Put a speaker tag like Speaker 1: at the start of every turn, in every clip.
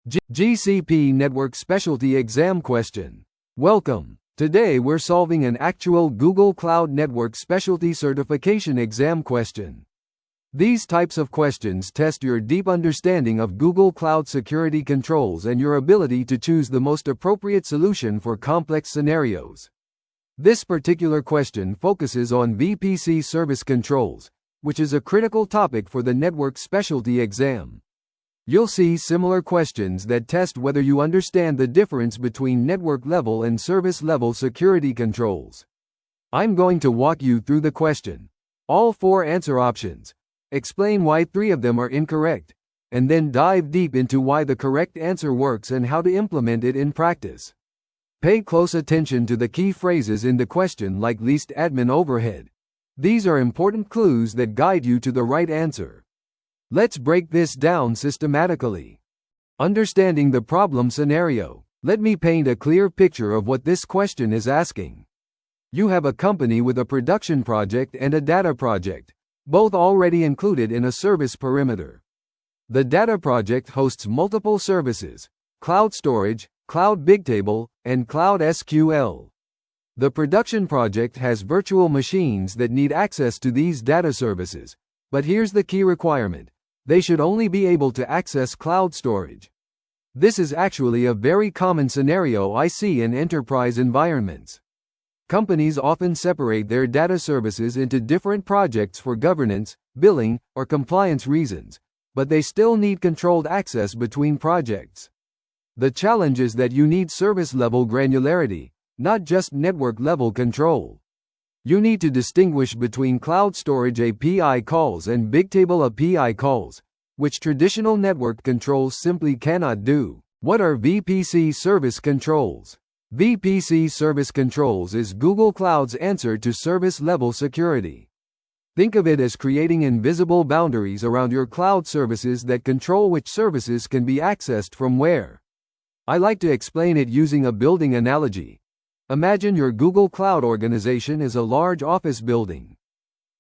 Speaker 1: GCP Network Specialty Exam Question. Welcome. Today we're solving an actual Google Cloud Network Specialty Certification Exam question. These types of questions test your deep understanding of Google Cloud security controls and your ability to choose the most appropriate solution for complex scenarios. This particular question focuses on VPC service controls, which is a critical topic for the Network Specialty exam. You'll see similar questions that test whether you understand the difference between network level and service level security controls. I'm going to walk you through the question, all 4 answer options, explain why 3 of them are incorrect, and then dive deep into why the correct answer works and how to implement it in practice. Pay close attention to the key phrases in the question, like least admin overhead. These are important clues that guide you to the right answer. Let's break this down systematically. Understanding the problem scenario. Let me paint a clear picture of what this question is asking. You have a company with a production project and a data project, both already included in a service perimeter. The data project hosts multiple services: cloud storage, cloud bigtable, and cloud SQL. The production project has virtual machines that need access to these data services, but here's the key requirement: they should only be able to access cloud storage. This is actually a very common scenario I see in enterprise environments. Companies often separate their data services into different projects for governance, billing, or compliance reasons, but they still need controlled access between projects. The challenge is that you need service-level granularity, not just network-level control. You need to distinguish between cloud storage API calls and bigtable API calls, which traditional network controls simply cannot do. What are VPC service controls? VPC service controls is Google Cloud's answer to service-level security. Think of it as creating invisible boundaries around your cloud services that control which services can be accessed from where. I like to explain it using a building analogy. Imagine your Google Cloud organization is a large office building.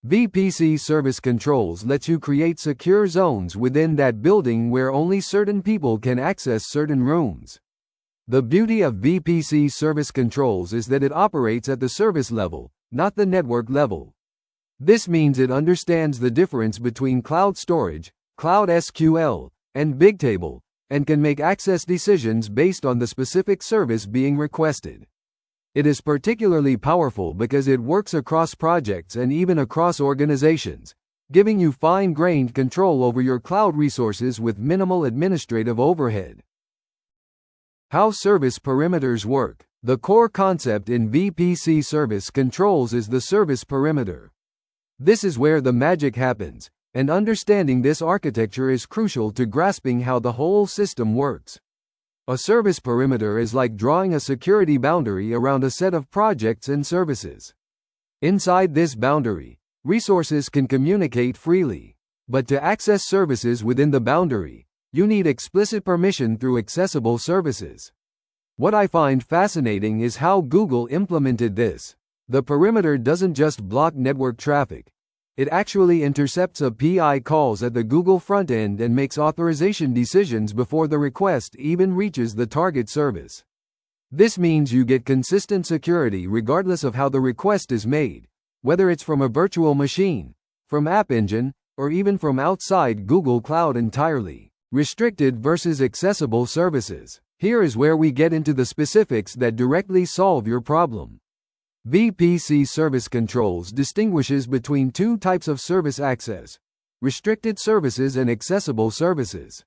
Speaker 1: VPC service controls lets you create secure zones within that building where only certain people can access certain rooms. The beauty of VPC service controls is that it operates at the service level, not the network level. This means it understands the difference between cloud storage, cloud SQL, and bigtable, and can make access decisions based on the specific service being requested. It is particularly powerful because it works across projects and even across organizations, giving you fine-grained control over your cloud resources with minimal administrative overhead. How service perimeters work. The core concept in VPC service controls is the service perimeter. This is where the magic happens, and understanding this architecture is crucial to grasping how the whole system works. A service perimeter is like drawing a security boundary around a set of projects and services. Inside this boundary, resources can communicate freely. But to access services within the boundary, you need explicit permission through accessible services. What I find fascinating is how Google implemented this. The perimeter doesn't just block network traffic. It actually intercepts API calls at the Google front end and makes authorization decisions before the request even reaches the target service. This means you get consistent security regardless of how the request is made, whether it's from a virtual machine, from App Engine, or even from outside Google Cloud entirely. Restricted versus accessible services. Here is where we get into the specifics that directly solve your problem. VPC service controls distinguishes between 2 types of service access: restricted services and accessible services.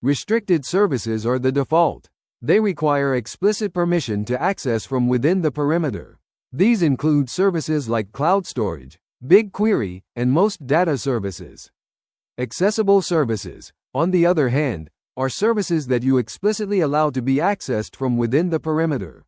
Speaker 1: Restricted services are the default. They require explicit permission to access from within the perimeter. These include services like cloud storage, BigQuery, and most data services. Accessible services, on the other hand, are services that you explicitly allow to be accessed from within the perimeter.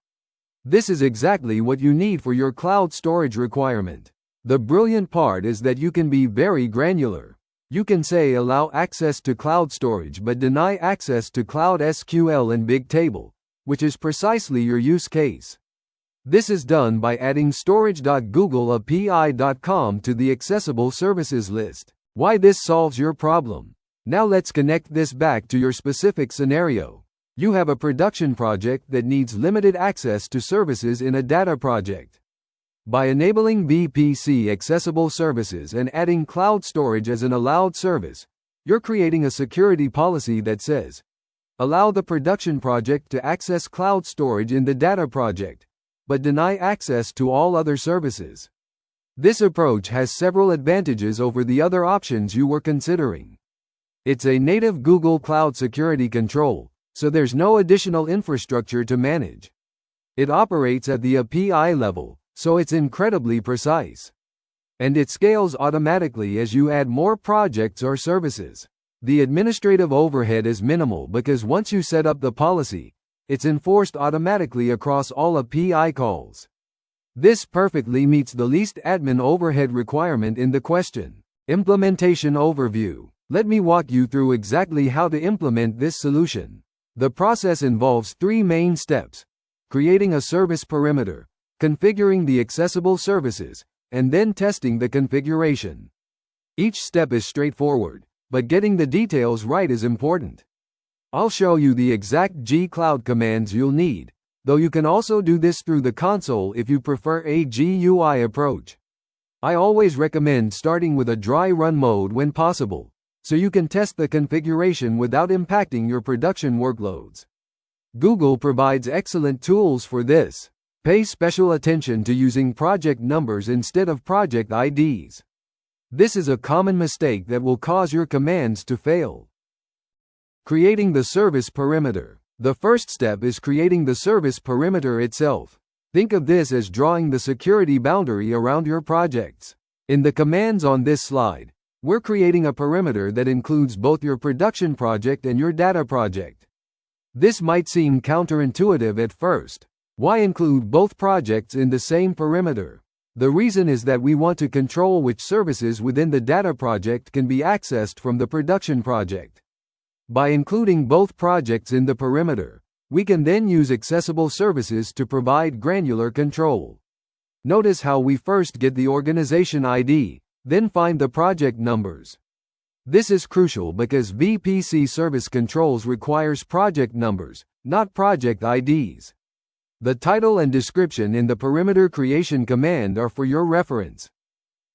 Speaker 1: This is exactly what you need for your cloud storage requirement. The brilliant part is that you can be very granular. You can say allow access to cloud storage but deny access to cloud SQL and bigtable, which is precisely your use case. This is done by adding storage.googleapi.com to the accessible services list. Why this solves your problem. Now let's connect this back to your specific scenario. You have a production project that needs limited access to services in a data project. By enabling VPC accessible services and adding cloud storage as an allowed service, you're creating a security policy that says, allow the production project to access cloud storage in the data project, but deny access to all other services. This approach has several advantages over the other options you were considering. It's a native Google Cloud security control, so there's no additional infrastructure to manage. It operates at the API level, so it's incredibly precise. And it scales automatically as you add more projects or services. The administrative overhead is minimal because once you set up the policy, it's enforced automatically across all API calls. This perfectly meets the least admin overhead requirement in the question. Implementation overview. Let me walk you through exactly how to implement this solution. The process involves 3 main steps: creating a service perimeter, configuring the accessible services, and then testing the configuration. Each step is straightforward, but getting the details right is important. I'll show you the exact G-Cloud commands you'll need, though you can also do this through the console if you prefer a GUI approach. I always recommend starting with a dry run mode when possible, so you can test the configuration without impacting your production workloads. Google provides excellent tools for this. Pay special attention to using project numbers instead of project IDs. This is a common mistake that will cause your commands to fail. Creating the service perimeter. The first step is creating the service perimeter itself. Think of this as drawing the security boundary around your projects. In the commands on this slide, we're creating a perimeter that includes both your production project and your data project. This might seem counterintuitive at first. Why include both projects in the same perimeter? The reason is that we want to control which services within the data project can be accessed from the production project. By including both projects in the perimeter, we can then use accessible services to provide granular control. Notice how we first get the organization ID, then find the project numbers. This is crucial because VPC service controls requires project numbers, not project IDs. The title and description in the perimeter creation command are for your reference.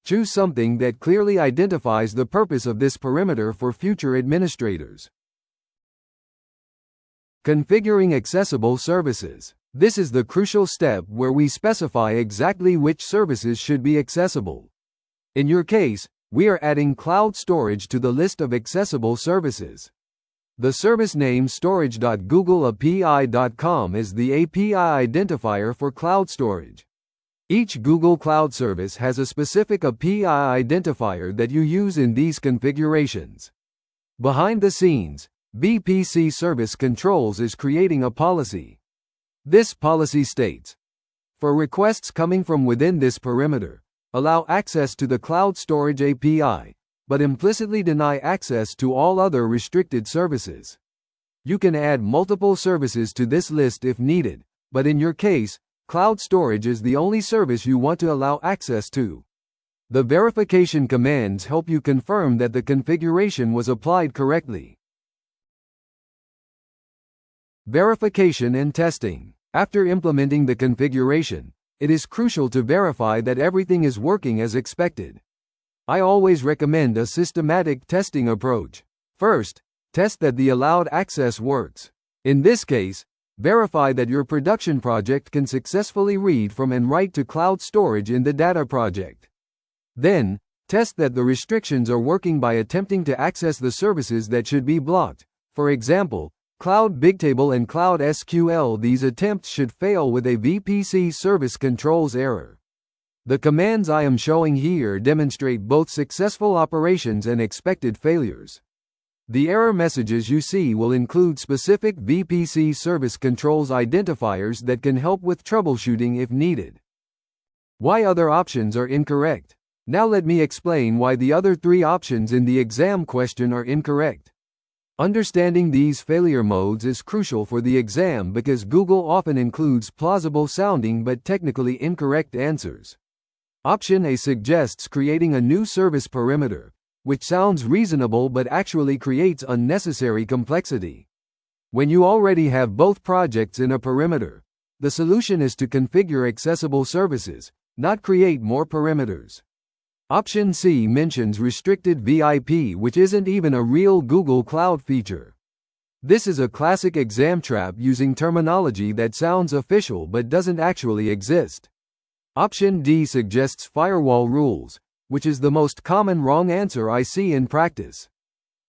Speaker 1: Choose something that clearly identifies the purpose of this perimeter for future administrators. Configuring accessible services. This is the crucial step where we specify exactly which services should be accessible. In your case, we are adding cloud storage to the list of accessible services. The service name storage.googleapi.com is the API identifier for cloud storage. Each Google Cloud service has a specific API identifier that you use in these configurations. Behind the scenes, VPC Service Controls is creating a policy. This policy states, for requests coming from within this perimeter, allow access to the cloud storage API, but implicitly deny access to all other restricted services. You can add multiple services to this list if needed, but in your case, cloud storage is the only service you want to allow access to. The verification commands help you confirm that the configuration was applied correctly. Verification and testing. After implementing the configuration, it is crucial to verify that everything is working as expected. I always recommend a systematic testing approach. First, test that the allowed access works. In this case, verify that your production project can successfully read from and write to cloud storage in the data project. Then, test that the restrictions are working by attempting to access the services that should be blocked. For example, Cloud Bigtable and Cloud SQL. These attempts should fail with a VPC service controls error. The commands I am showing here demonstrate both successful operations and expected failures. The error messages you see will include specific VPC service controls identifiers that can help with troubleshooting if needed. Why other options are incorrect? Now let me explain why the other 3 options in the exam question are incorrect. Understanding these failure modes is crucial for the exam because Google often includes plausible sounding but technically incorrect answers. Option A suggests creating a new service perimeter, which sounds reasonable but actually creates unnecessary complexity. When you already have both projects in a perimeter, the solution is to configure accessible services, not create more perimeters. Option C mentions restricted VIP, which isn't even a real Google Cloud feature. This is a classic exam trap using terminology that sounds official but doesn't actually exist. Option D suggests firewall rules, which is the most common wrong answer I see in practice.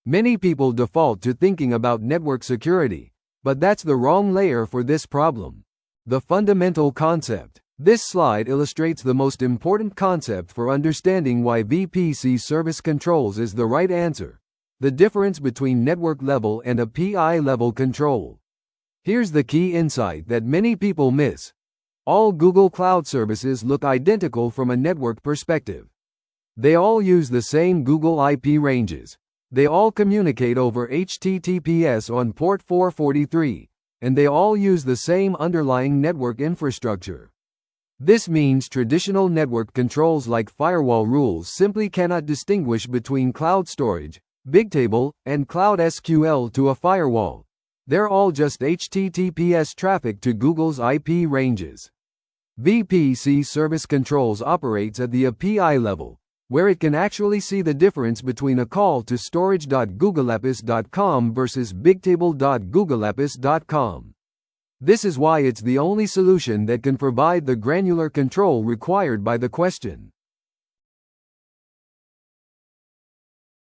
Speaker 1: Many people default to thinking about network security, but that's the wrong layer for this problem. The fundamental concept. This slide illustrates the most important concept for understanding why VPC service controls is the right answer: the difference between network level and a PI level control. Here's the key insight that many people miss. All Google Cloud services look identical from a network perspective. They all use the same Google IP ranges. They all communicate over HTTPS on port 443, and they all use the same underlying network infrastructure. This means traditional network controls like firewall rules simply cannot distinguish between cloud storage, Bigtable, and Cloud SQL to a firewall. They're all just HTTPS traffic to Google's IP ranges. VPC service controls operates at the API level, where it can actually see the difference between a call to storage.googleapis.com versus bigtable.googleapis.com. This is why it's the only solution that can provide the granular control required by the question.